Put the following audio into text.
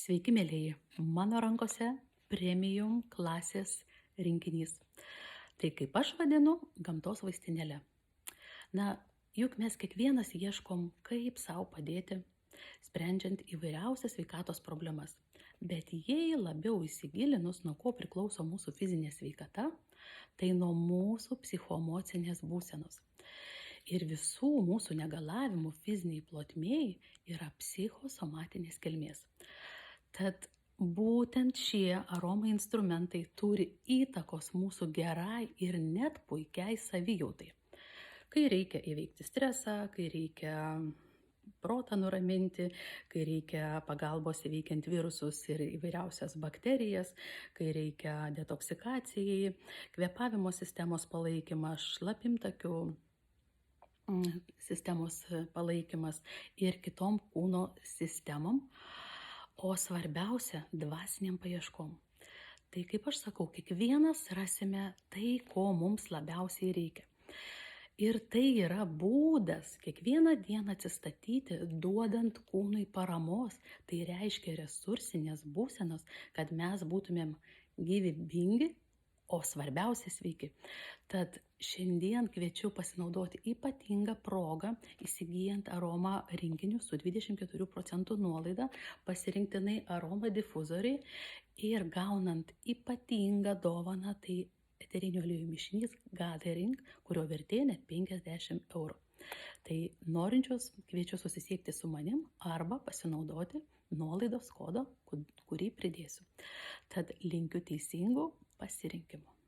Sveiki, mėlyji. Mano rankose premium klasės rinkinys. Tai kaip aš vadinu, gamtos vaistinėle. Na, juk mes kiekvienas ieškom, kaip savo padėti, sprendžiant įvairiausias sveikatos problemas. Bet jei labiau įsigilinus, nuo ko priklauso mūsų fizinė sveikata, tai nuo mūsų psichoemocinės būsenos. Ir visų mūsų negalavimų fiziniai plotmėj yra psichosomatinės kilmės. Tad būtent šie aroma instrumentai turi įtakos mūsų gerai ir net puikiai savijautai. Kai reikia įveikti stresą, kai reikia protą nuraminti, kai reikia pagalbos įveikiant virusus ir įvairiausias bakterijas, kai reikia detoksikacijai, kvėpavimo sistemos palaikymas, šlapimtakių sistemos palaikymas ir kitom kūno sistemom, o svarbiausia dvasiniam paieškom. Tai kaip aš sakau, kiekvienas rasime tai, ko mums labiausiai reikia. Ir tai yra būdas kiekvieną dieną atsistatyti, duodant kūnui paramos, tai reiškia resursinės būsenos, kad mes būtumėm gyvybingi, o svarbiausia sveiki. Tad šiandien kviečiu pasinaudoti ypatingą progą, įsigijant aroma rinkinius su 24% nuolaida, pasirinktinai aroma difuzoriai ir gaunant ypatingą dovaną, tai eterinių aliejų mišinys Gathering, kurio vertė net 50 eurų. Tai norinčius kviečiu susisiekti su manim arba pasinaudoti nuolaidos kodo, kurį pridėsiu. Tad linkiu teisingų pasirinkimų.